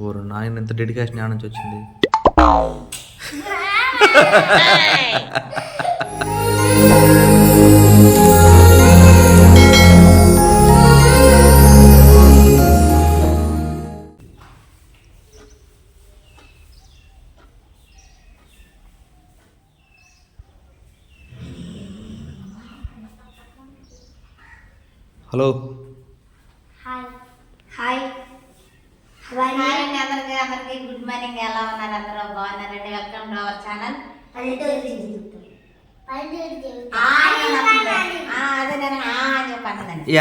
ఓరు నాయన ఎంత డెడికేషన్ ఆడ నుంచి వచ్చింది. హలో హాయ్ హాయ్ హాయ్ అండి అందరికీ గుడ్ మార్నింగ్. ఎలా ఉన్నారు? అందరూ బాగున్నారండి? Welcome to our channel. అదే నేను చెప్పండి.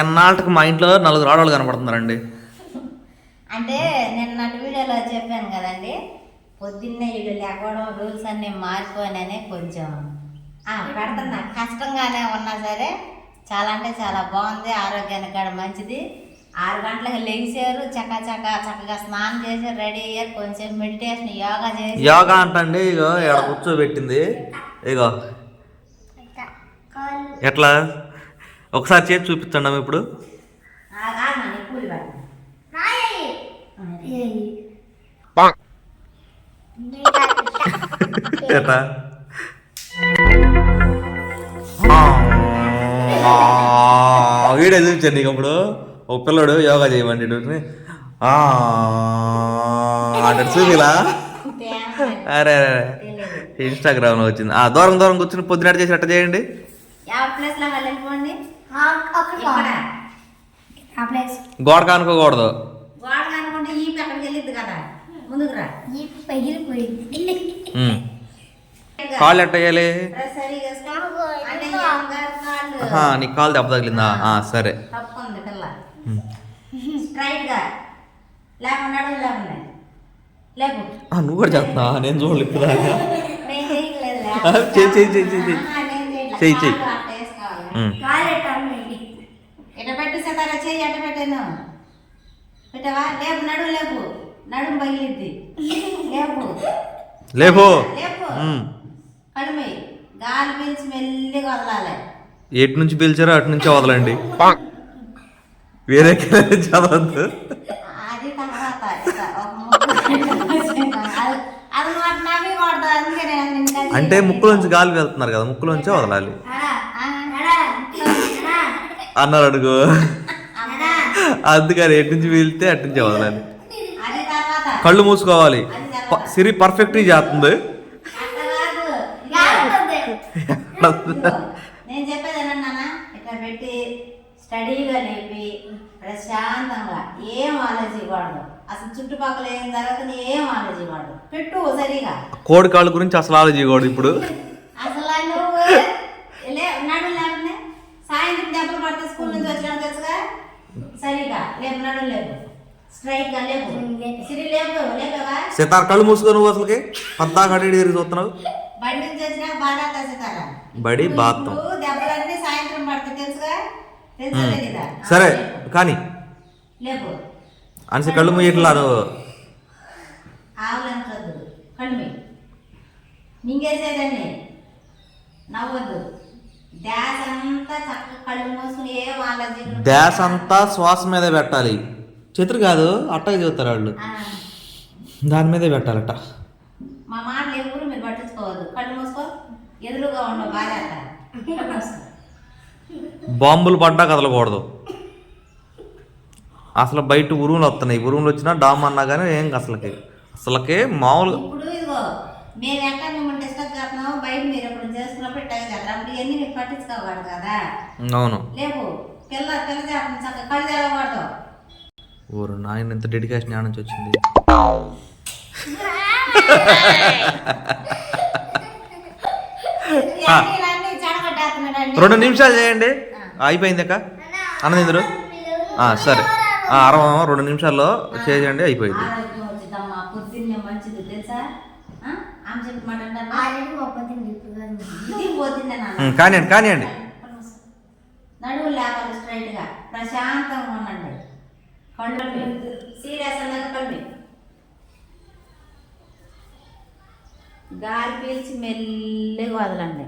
ఎన్నాళ్ళకి మా ఇంట్లో 4 ఆడవాళ్ళు కనపడుతున్నారండి. అంటే నిన్నటి వీడియోలో చెప్పాను కదండి, పొద్దున్నే వీళ్ళు లేకపోవడం రూల్స్ అన్నీ మారిపోయినని కొంచెం పెడుతున్నా. కష్టంగానే ఉన్నా సరే చాలా అంటే చాలా బాగుంది. ఆరోగ్యానికి కూడా మంచిది. 6 గంటలకు లేచారు, చక్కగా స్నానం చేసి రెడీ అయ్యారు. కొంచెం మెడిటేషన్ యోగా అంటండి. ఇగో ఇక్కడ కూర్చోబెట్టింది. ఇగో ఎట్లా ఒకసారి చేసి చూపించండి ఇప్పుడు. ఎట్లా వీడియో చూపించండి. నీకు ఇప్పుడు ఒక పిల్లడు యోగా చేయమండి అంటే చూపిలా. అరే ఇన్స్టాగ్రామ్లో వచ్చింది. దూరం కూర్చుని పొద్దున చేసి అట్ట చేయండి. గోడ కానుకోకూడదు. కాళ్ళు ఎట్ట వేయాలి? నీకు కాలు దెబ్బ తగిలిందా? సరే. నువ్వు కూడా చేస్తున్నా? నేను చూడలేదు ఇప్పుడు. చెయ్యి ఎటపెట్టు సతారా, చెయ్యి ఎటపెట్టాను పెట్టవా? లేపు, నడుము పగిలిద్ది. లేపు కడుమి గాలి పీల్చి మెల్లిగా వదలాలి. ఎటు నుంచి పిలిచారో అటు నుంచే వదలండి. వేరే చదవద్దు. అది తర్వాత అంటే ముక్కులోంచి గాలి వెళ్తున్నారు కదా, ముక్కులోంచే వదలాలి అన్నారు. అడుగు అందుకని ఎటు నుంచి వీలితే అటు నుంచే వదలాలి. కళ్ళు మూసుకోవాలి. సిరి పర్ఫెక్ట్గా చేస్తుంది. నేను చెప్పేది ఏమన్నా, ఇట్లా పెట్టి స్టడీగా లేపి ప్రశాంతంగా ఏం ఆలోచించకూడదు. అసలు చుట్టుపక్కల ఏం జరుగుతుంది ఏం ఆలోచించకూడదు. పెట్టు సరిగా. కోడి కాళ్ళ గురించి అసలు ఆలోచించకూడదు. ఇప్పుడు అసలు నువ్వు నడు లేకపోతే సాయంత్రం దెబ్బలు పడితే స్కూల్ నుంచి వచ్చినా తెలుసుగా. సరిగా లేపు, నడు లేపు, స్ట్రైట్ గా లేపు. సిరి లేపవా? సితార్ కళ్ళు మూసుకో. నువ్వు అసలుకి పద్దా కట్టి చూస్తున్నావు. బడి నుంచి వచ్చినా బాగా సితారా బడి బాత్తం దెబ్బలన్నీ సాయంత్రం పడితే తెలుసుగా. తెలుసా? సరే కానీ లేపు అనిసి కళ్ళు మూయట్లా. నువ్వు ఆవులంటద్దు, కళ్ళు మింగేసేదాన్ని. నవ్వద్దు. ధ్యాస అంతా చక్కగా కళ్ళు మూసుకుని ఏం ఆలోచించ. ధ్యాస అంతా శ్వాస మీదే పెట్టాలి. చేతులు కాదు, అట్టగా చదువుతారు వాళ్ళు. దాని మీదే పెట్టాలట. మా మాటలు ఎవరు మీరు పట్టించుకోవద్దు. కళ్ళు మూసుకో. ఎదురుగా ఉండవు బాగా. బాంబులు పడ్డా కదలకూడదు. అసలు బయట ఉరువులు వస్తున్నాయి. ఉరువులు వచ్చినా డామ్ అన్నా కానీ ఏం అసలుకే మామూలుగా. ఇప్పుడు ఇదిగో మేము ఎట్లా మిమ్మల్ని డిస్టర్బ్ చేస్తున్నాము, బయట మీరు ఎప్పుడు చేసుకున్నప్పుడు ఇట్టగా చేస్తారు. అప్పుడు ఇవన్నీ మీరు పట్టించుకోకూడదు కదా. అవును. లేవు పిల్ల చేస్తుంది చక్కగా కళ్ళు తెలవకూడదు. ఓరు నాయన ఎంత డెడికేషన్ ఆడ నుంచి వచ్చింది. 2 నిమిషాలు చేయండి. అయిపోయింది అక్క. అన్నదిందరు సరే 2 నిమిషాల్లో చేయండి, అయిపోయింది. కానివ్వండి. నడువు లేవాలి స్ట్రైట్ గా, ప్రశాంతంగా ఉండండి. కళ్ళు సీరియస్ అన్నది కళ్ళు. గాలి పీల్చి మెల్లిగా వదలండి.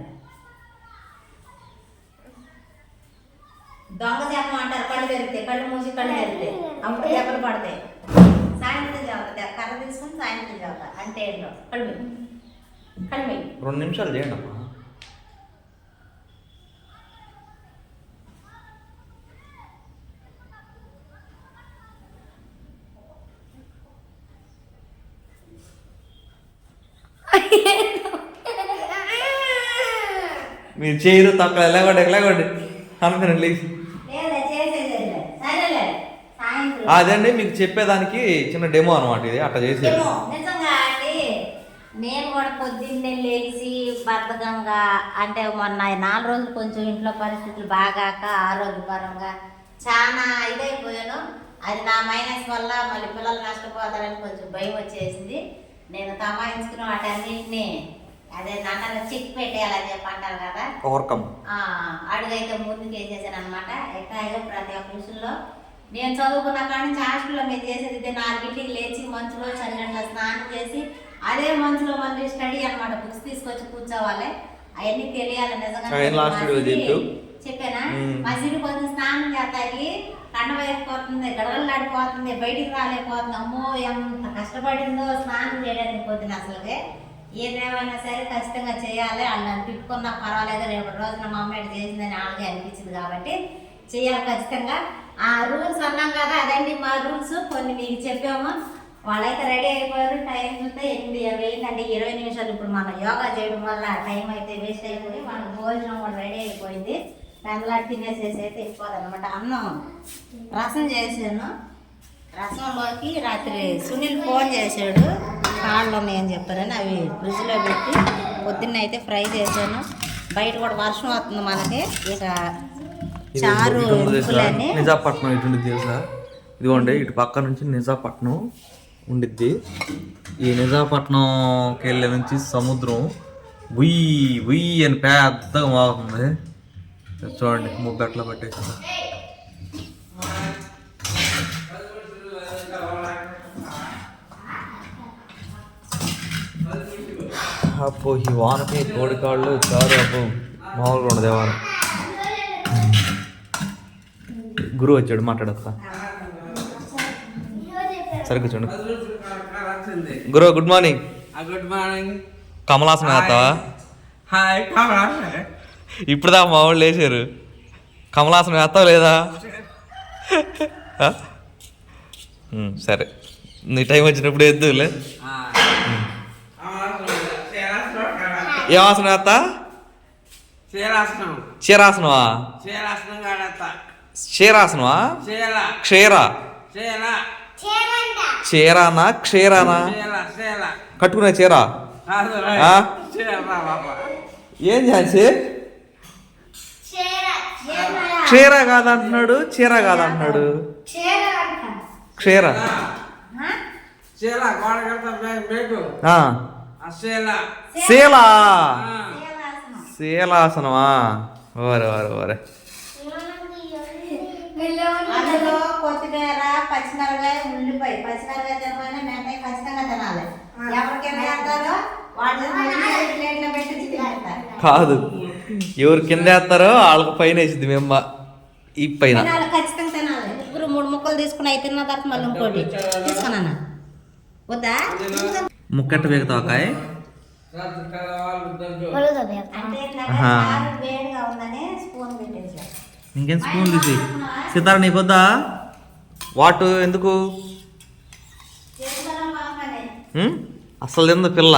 దొంగ చేపం అంటారు. కళ్ళు తెరితే, కళ్ళు మూసి కళ్ళు తెరితే అప్పుడు దెబ్బలు పడతాయి. సాయంత్రం తీసుకుని సాయంత్రం చదువుతా అంటే ఏంటో కడిమి కడిమి 2 నిమిషాలు చేయండి అమ్మా. మీరు చేయరు తక్కువ ఎలాగొండి అనుకున్నాను లేచి. అదండి మీకు చెప్పేదానికి చిన్న డెమో అనమాట ఇది, అట్లా చేసేది. నిజంగా అండి నేను కూడా పొద్దున్నే లేచి బద్ధకంగా అంటే మొన్న 4 రోజులు కొంచెం ఇంట్లో పరిస్థితులు బాగాక ఆరోగ్యపరంగా చాలా ఇదైపోయాను. అది నా మైనస్ వల్ల మళ్ళీ పిల్లలు నష్టపోతారని కొంచెం భయం వచ్చేసింది. నేను తమాయించుకుని వాటన్నింటినీ అదే నాన్న చెక్ పెట్టేయాలని చెప్పి అంటారు కదా, ఓవర్కమ్ అడుగైతే ముందుకు వేసేసాను అనమాట. ఎక్కడ ప్రతి ఒక్క విషయంలో నేను చదువుకున్న కాడ నుంచి హాస్టల్లో మీరు చేసేది ఇదే 4ంటికి లేచి మంచులో చలిగంటలో స్నానం చేసి అదే మంచులో మళ్ళీ స్టడీ అనమాట. బుక్స్ తీసుకొచ్చి కూర్చోవాలి, అవన్నీ తెలియాలి. నిజంగా చెప్పానా మసీదు కొంచెం స్నానం చేస్తాకి కండ వేసిపోతుంది, గడగలు ఆడిపోతుంది, బయటికి రాలేకపోతుంది. అమ్మో ఎంత కష్టపడిందో స్నానం చేయడానికి పొద్దున. అసలుకే ఏదేమైనా సరే ఖచ్చితంగా చేయాలి. వాళ్ళని తిప్పుకున్నా పర్వాలేదు, రేపు రోజున మా అమ్మాయి చేసిందని వాళ్ళకే అనిపించింది కాబట్టి చేయాలి ఖచ్చితంగా. ఆ రూల్స్ అన్నాం కదా, అదండి మా రూల్స్. కొన్ని మీకు చెప్పాము, వాళ్ళైతే రెడీ అయిపోయారు. టైం చూస్తే 8:20 అంటే 20 నిమిషాలు. ఇప్పుడు మనం యోగా చేయడం వల్ల టైం అయితే వేస్ట్ అయిపోయి మనకు భోజనం కూడా రెడీ అయిపోయింది. దానిలా తినేసేసి అయితే వెళ్ళిపోదన్నమాట. అన్నం రసం చేసాను, రసంలోకి రాత్రి సునీల్ ఫోన్ చేశాడు, కాళ్ళు ఉన్నాయని చెప్పారని అవి ఫ్రిడ్జ్లో పెట్టి పొద్దున్న అయితే ఫ్రై చేశాను. బయట కూడా వర్షం వస్తుంది మనకి. ఇక చారు నిజాపట్నం ఇటు తెలుసా, ఇదిగోండి ఇటు పక్క నుంచి నిజాపట్నం ఉండిద్ది. ఈ నిజాపట్నంకి వెళ్ళే నుంచి సముద్రం ఉయ్యి అని పెద్దగా మారుతుంది. చూడండి ముగ్గు అట్లా పట్టేసి. అప్పు ఈ వానకి కోడికాళ్ళు చారు అప్పు మామూలుగా ఉండదు. దేవారం గురువు వచ్చాడు, మాట్లాడతా సరిగ్గా చూడండి. గురు గుడ్ మార్నింగ్. Good morning. కమలాసనం వేస్తావా? హాయ్ కమలాసన. ఇప్పుడుదా మా వాళ్ళు వేసారు. కమలాసనం వేస్తావు లేదా? సరే నీ టైం వచ్చినప్పుడు వేద్దులే. ఏ ఆసనం వేస్తా? క్షీరాసనమా? క్షీరాసనమా? క్షీరానా క్షీరానా? కట్టుకునే చీర ఏం చేసి క్షీర కాదంటున్నాడు, చీర కాదంటున్నాడు. క్షీర శీలా శీలాసనమా? ఓరే ఓరే ఓరే. అందులో కొత్తిమీర, పచ్చిమిరకాయ, ఉల్లిపాయ. పచ్చిమిరకాయ తినమైనా మెంతాయ ఖచ్చితంగా తినాలి. ఎవరికైనా వేస్తారో వాళ్ళు ప్లేట్లో పెట్టి తింటారు. కాదు, ఎవరు కింద వేస్తారో వాళ్ళకి పైన వేసింది మేము ఈ పైన. ఖచ్చితంగా తినాలి. 3 ముక్కలు తీసుకుని అవి తిన్న తర్వాత మళ్ళీ ఇంకోటి తీసుకున్నాను. వద్దా ముక్కట్ట వేగుతావు కాయ అంటే వేడిగా ఉందని స్పూన్ పెట్టేసి. ఇంకేం స్పూన్ తీసి సీతారా నీకు వద్దా? వాటు ఎందుకు అసలు తింద పిల్ల?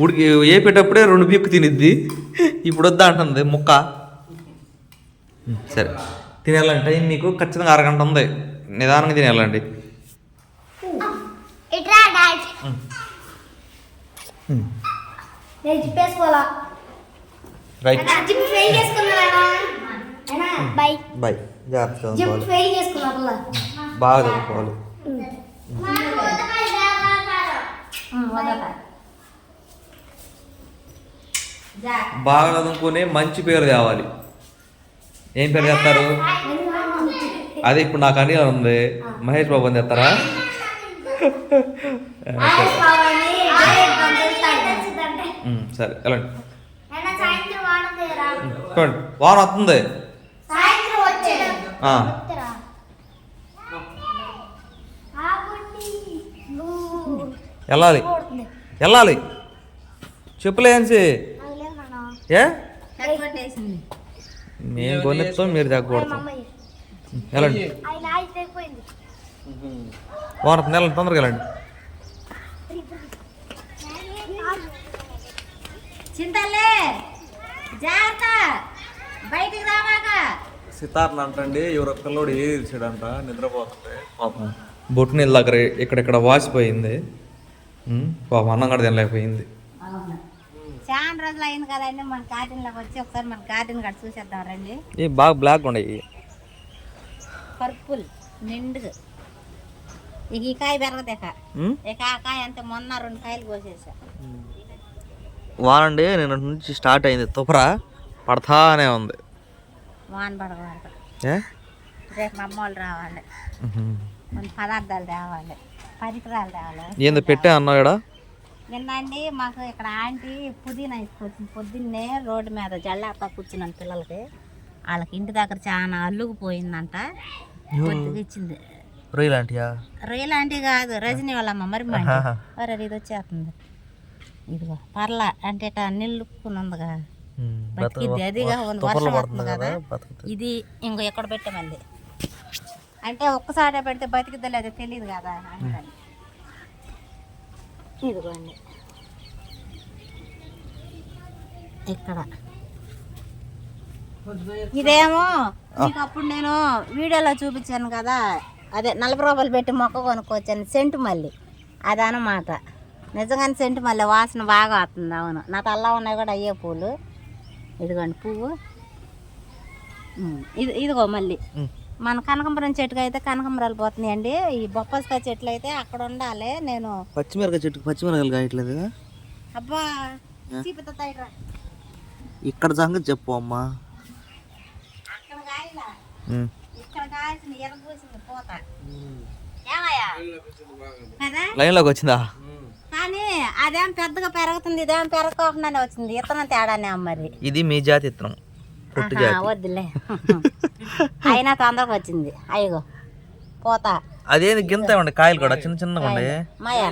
ఉడికి వేపేటప్పుడే 2 బిక్కు తినిద్ది, ఇప్పుడు వద్దా అంటుంది ముక్క. సరే తినేయాలంటే నీకు ఖచ్చితంగా 1 గంట ఉంది, నిదానంగా తినేయాలండి. Right bye. జాగ్రత్తగా బాగా చదువుకోవాలి. బాగా చదువుకుని మంచి పేరు తేవాలి. ఏం పేరు తెస్తారు? అదే ఇప్పుడు నాకు అని ఉంది, మహేష్ బాబు అని తెస్తారా? సరే వెళ్ళండి. వాన వస్తుంది. వెళ్ళాలి వెళ్ళాలి చెప్పులే అన్సి ఏ తగ్గొట్టేసింది. మేము కొనిస్తాం మీరు తగ్గకూడతాం వెళ్ళండి వారం నెల తొందరగా వెళ్ళండి చింతలే జాగ్రత్త బయటికి రావాక. సితార్ని అంటండి ఎవరో పిల్లోడు ఏది తెలిసాడంట నిద్రపోతుంటే పాపం బొట్టు నీళ్ళ దగ్గర ఇక్కడెక్కడ వాసిపోయింది పాపం అన్నం కూడా తినలేకపోయింది. అవును చాలా రోజులు అయింది కదండి మన గార్డెన్లోకి వచ్చి ఒకసారి మన గార్డెన్ కూడా చూసేద్దాం రండి. ఏ బాగా బ్లాక్ ఉండయి పర్పుల్ నిండుగా ఇక ఈ కాయ పెరగదేక ఇక ఆ కాయ అంతే మొన్న 2 కాయలు కోసేసా. వానండి నేను నుంచి స్టార్ట్ అయింది తుపరా పడతానే ఉంది. వాన పడకూడదు. ఏ రేపు మా అమ్మ వాళ్ళు రావాలి, కొన్ని పదార్థాలు తేవాలి, పరికరాలు తేవాలి. ఏందో పెట్టే అన్నాడా నిన్నండి మాకు ఇక్కడ ఆంటీ పుదీనా ఇసుకొచ్చింది. పొద్దున్నే రోడ్డు మీద జల్లాపా కూర్చున్నాను పిల్లలకి. వాళ్ళకి ఇంటి దగ్గర చాలా అల్లుకుపోయిందంట, కొద్దిగా ఇచ్చింది. రొయ్యలాంటియా? రొయ్యలాంటి కాదు, రజనీ వాళ్ళమ్మ మరి మరి ఇది వచ్చేస్తుంది. ఇదిగో పర్లా అంటే ఇట్లా నిల్లుక్కుని ఉందిగా బతికిద్ది. అదిగా వర్షం వస్తుంది కదా, ఇది ఇంకో ఎక్కడ పెట్టామండి అంటే ఒక్కసారి పెడితే బతికిద్దో లేదో తెలియదు కదా అందుకని. ఇదిగోండి ఇక్కడ ఇదేమో మీకు అప్పుడు నేను వీడియోలో చూపించాను కదా, అదే 40 రూపాయలు పెట్టి మొక్క కొనుక్కొచ్చాను సెంటు మల్లి. అదనమాట నిజంగానే సెంటు మల్లి వాసన బాగా వస్తుంది. అవును నా తల్లా ఉన్నాయి కూడా అయ్యే పూలు. ఇదిగోండి పువ్వు ఇదిగో మళ్ళీ మన కనకంబరం చెట్టుకు అయితే కనకంబరాలు పోతున్నాయండి. ఈ బొప్పస్కాయ చెట్లు అయితే అక్కడ ఉండాలి. నేను పచ్చిమిరకాయ చెట్టుకు పచ్చిమిరకాయలు కాయట్లేదు. అబ్బా చీపుతాయిరా ఇక్కడ సంగతి చెప్పు అమ్మా. అక్కడ కాయలా ఇక్కడ కాయాల్సిన ఎరగూసింది పోత ఏమయ్యా కదా లైన్లోకి వచ్చిందా? కానీ అదేం పెద్దగా పెరుగుతుంది, ఇదేం పెరగకుండానే వచ్చింది. ఇత్తనం తేడానే మరి. ఇది మీ జాతి ఇత్తనం వద్దులే అయినా తొందరగా వచ్చింది. అయ్యో పోతా అదేది గింత ఇవ్వండి కాయలు కూడా చిన్న చిన్నగా ఉండే మాయా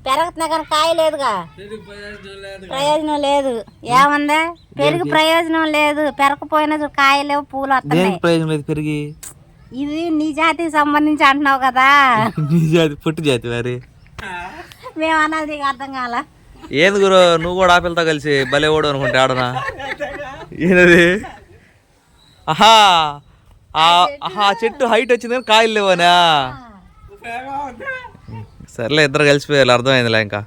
పెరుగుతున్నా కానీ కాయ లేదుగా, ప్రయోజనం లేదు. ఏముందా పెరిగి ప్రయోజనం లేదు, పెరగపోయినా కాయ లేవు పూలు వస్తున్నాయి. ప్రయోజనం లేదు పెరిగి. ఇది నీ జాతికి సంబంధించి అంటున్నావు కదా. నీ జాతి పొట్టి జాతి మరి మేము అన్నది నీకు అర్థం కాల. ఏది గురు నువ్వు కూడా ఆపిల్తో కలిసి భలే ఓడు అనుకుంటే ఆడనా ఏనది? ఆహా ఆహా చెట్టు హైట్ వచ్చింది కానీ కాయలు లేవనా? సర్లే ఇద్దరు కలిసిపోయారు అర్థమైందిలే. ఇంకా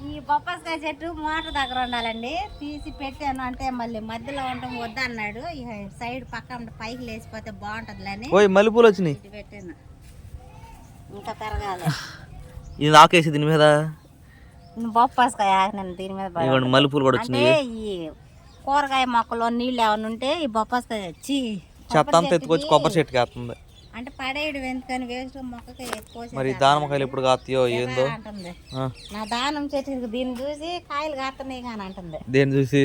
ఈ బొప్పస్కాయ చెట్టు మోటార్ దగ్గర ఉండాలండి, తీసి పెట్టాను అంటే మళ్ళీ మధ్యలో ఉండటం వద్దన్నాడు. ఇక సైడ్ పక్కన పైకి లేచిపోతే బాగుంటుంది అని ఓయ్ మల్లెపూలు వచ్చినాయి పెట్టాను. ఇంకా పెరగాలి. ఇది ఆకేసి దీని మీద బొప్పస్కాయ నేను దీని మీద మల్లెపూలు కూడా అంటే ఈ కూరగాయ మొక్కలో నీళ్ళు ఏమైనా ఉంటే ఈ బొప్పస్కాయ చెత్త అంతా ఎత్తుకొచ్చి కొబ్బరి చెట్టుకి వేస్తుంది. అంటే పడేయడం ఎందుకని వేస్ట్ మొక్కకి ఎక్కువ మరి దానిమ్మకాయలు ఎప్పుడు కాస్తాయో ఏందో అంటుంది. నా దానం చెట్టు దీన్ని చూసి కాయలు కాస్తున్నాయి కానీ అంటుంది. దేని చూసి?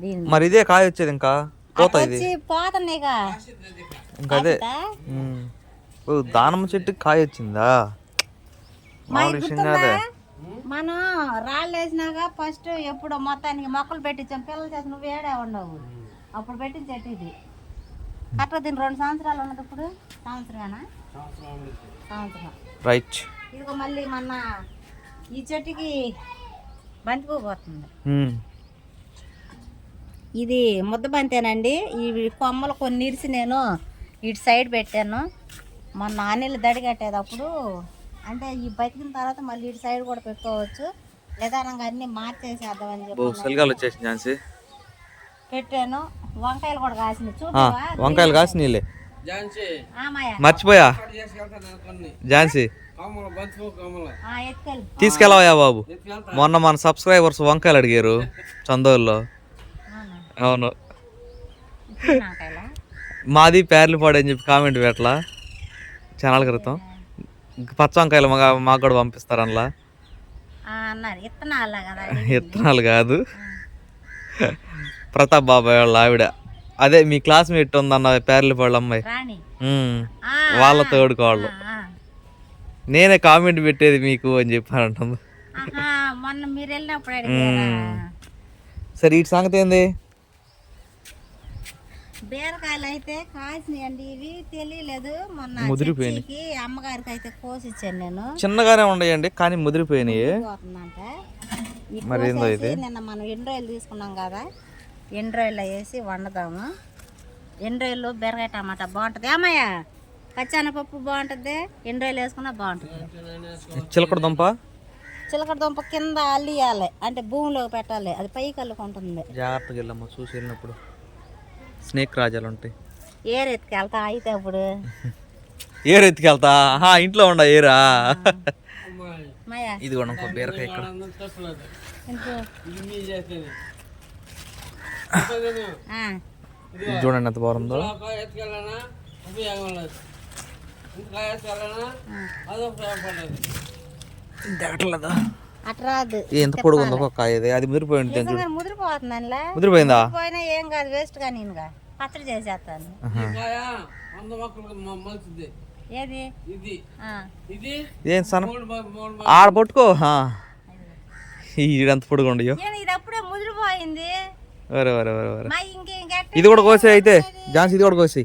దీన్ని మరి ఇదే కాయ వచ్చేది ఇంకా పోతా ఇది పోతున్నాయిగా ఇంకా అదే. దానిమ్మ చెట్టుకి కాయ వచ్చిందా? మనం రాళ్ళు వేసినాక ఫస్ట్ ఎప్పుడు మొత్తానికి మొక్కలు పెట్టించాం. పిల్లలు చేసి నువ్వు ఏడే ఉండవు అప్పుడు పెట్టిన చెట్టు ఇది. కరెక్ట్ దీన్ని 2 సంవత్సరాలు ఉన్నది. ఇప్పుడు సంవత్సరమేనా? సంవత్సరం రైట్. ఇదిగో మళ్ళీ మొన్న ఈ చెట్టుకి బంతిపోతుంది. ఇది ముద్ద బంతేనండి. ఇవి కొమ్మలు కొన్ని ఇరిసి నేను ఇటు సైడ్ పెట్టాను. మొన్న ఆనీళ్ళు దడి కట్టేటప్పుడు అంటే ఈ బతికిన తర్వాత మళ్ళీ ఇటు సైడ్ కూడా పెట్టుకోవచ్చు. నిదానంగా అన్ని మార్చేసేద్దామని చెప్పి పెట్టాను. వంకాయలు కూడా కాసింది చూడవా? వంకాయలు కాసినీలే మర్చిపోయా ఝాన్సీ తీసుకెళ్ళవా బాబు? మొన్న మన సబ్స్క్రైబర్స్ వంకాయలు అడిగారు చందోల్లో. అవును మాది పేర్లపాడు అని చెప్పి కామెంట్ పెట్టలా ఛానల్ క్రితం. పచ్చ వంకాయలు మాకు కూడా పంపిస్తారు అందులో. ఇత్తనాలు కాదు ప్రతాప్ బాబాయ్ వాళ్ళ ఆవిడ, అదే మీ క్లాస్మేట్ ఉందన్న పేర్లపాడు అమ్మాయి. వాళ్ళతో తోడుకోవాలి. నేనే కామెంట్ పెట్టేది మీకు అని చెప్పానంటుంది. మొన్న మీరు వెళ్ళినప్పుడు అడిగారా? సరే ఇటు సంగతి ఏంది? బీరకాయలు అయితే కాసినాయండి, ఇవి తెలియలేదు. మొన్న ముదిరిపోయినాయి. చర్చికి అమ్మగారికి అయితే కోసిచ్చాను నేను. చిన్నగానే ఉండయండి కానీ ముదిరిపోయినాయి. పోతుందంట. ఈ మరి ఏందో కోసేసి ఇది? నిన్న మనం ఎండ్రాయిలు తీసుకున్నాం కదా, ఎండ్రాయిల్లో వేసి వండుదాము. ఎండ్రాయిల్లో బీరకాయ టమాటా బాగుంటుంది. ఏమయ్యా పచ్చెనపప్పు బాగుంటుంది, ఎండ్రాయిలు వేసుకున్నా బాగుంటుంది. చిలకడ దుంప చిలకడ దుంప కింద అల్లియాలి, అంటే భూమిలోకి పెట్టాలి, అది పైకి అల్లుకుంటుంది. జాగ్రత్తగా వెళ్ళమ్మా, చూసి వెళ్ళినప్పుడు స్నేక్ రాజాలు ఉంటాయి. ఏరు ఎత్తుకెళ్తా అయితే అప్పుడు ఏరు ఎత్తుకెళ్తా. ఇంట్లో ఉండ ఏరా. మాయా ఇది కూడా ఇంకో బీరకాయ ఇక్కడ. ఇంకో. ఇది చూడండి ఎంత బాగుందో. అట్రాదు ఎంత పొడుగు ఉందో ఒక కాయ ఇది. అది ముదిరిపోయింది. ముదిరిపోతుందా? ముదిరిపోయిందా? పోయినా ఏం కాదు, వేస్ట్ గా నేను పచ్చడి చేసేస్తాను. ఏది ఏం సన్న ఆడ పట్టుకో. ఇదంత పొడుగు ఉండయో. ఇది అప్పుడే ముదిరిపోయింది. వరే వరే వరే వరే. ఇది కూడా కోసే అయితే జాన్స్, ఇది కూడా కోసి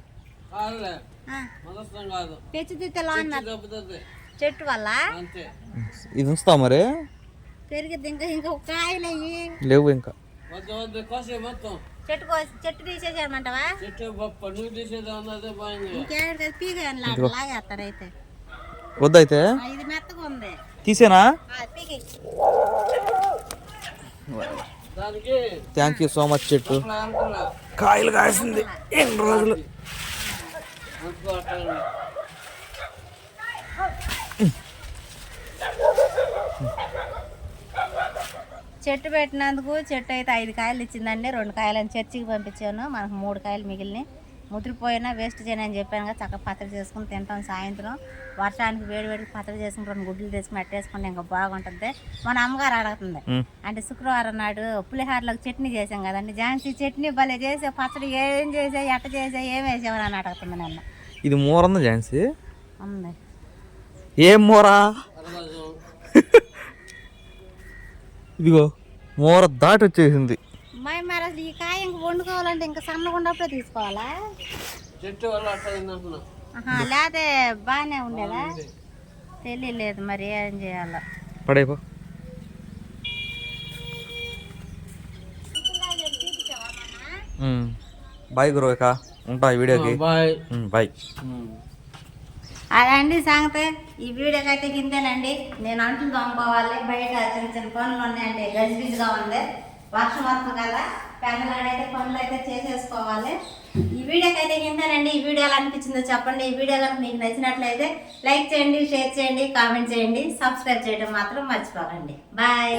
చెట్టు వల్ల ఇది ఉంచుతావు మరి. పెరిగిద్ది ఇంకా ఇంకా కాయలు అయ్యి లేవు ఇంకా. చెట్టు తీసేసామంటావా? ఇంకేడు లాగేస్తారు అయితే. వద్దయితే ఇది మెత్తగా ఉంది, తీసేనా? పీకి. Thank you so much. చెట్టు కాయలు కాసింది ఎన్ని రోజులు. చెట్టు పెట్టినందుకు చెట్టు అయితే 5 కాయలు ఇచ్చిందండి. 2 కాయలని చర్చికి పంపించాను, మనకు 3 కాయలు మిగిలినాయి. ముద్రిపోయినా వేస్ట్ చేయను అని చెప్పాను కదా. చక్కగా పచ్చడి చేసుకుని తింటాం. సాయంత్రం వర్షానికి వేడికి పచ్చడి చేసుకుని 2 గుడ్లు తీసుకుని అట్టేసుకుంటే ఇంకా బాగుంటుంది. మన అమ్మగారు అడుగుతుంది, అంటే శుక్రవారం నాడు పులిహారలోకి చట్నీ చేసాం కదండి, ఝాన్సీ చట్నీ భలే చేసే, పచ్చడి ఏం చేసా, ఎట్ట చేసా, ఏం వేసామని అని అడుగుతుంది నన్న. ఇది మూర ఉంది ఝాన్సీ. ఉంది. ఏం మూరా? ఇదిగో మూర దాటి వచ్చేసింది. మరి అసలు ఈ కాయ ఇంక వండుకోవాలంటే ఇంకా సన్నగా ఉన్నప్పుడే తీసుకోవాలా? లేదే బాగానే ఉండేదా? తెలియలేదు మరి ఏం చేయాలో. పడైపో. బాయ్ గురువేక, ఉంటా ఈ వీడియోకి. బాయ్. అదండి సంగతి. ఈ వీడియోకి అయితే కిందేనండి. నేను అంట్లు తోముకోవాలి, బయట చిన్న చిన్న పనులు ఉన్నాయండి, గజిబిజిగా ఉంది, వర్షం వస్తుంది కదా. పెద్దలాడైతే పనులు అయితే చేసేసుకోవాలి. ఈ వీడియోకి అయితే కిందేనండి. ఈ వీడియో ఎలా అనిపించిందో చెప్పండి. ఈ వీడియో కనుక మీకు నచ్చినట్లయితే లైక్ చేయండి, షేర్ చేయండి, కామెంట్ చేయండి, సబ్స్క్రైబ్ చేయడం మాత్రం మర్చిపోకండి. బాయ్.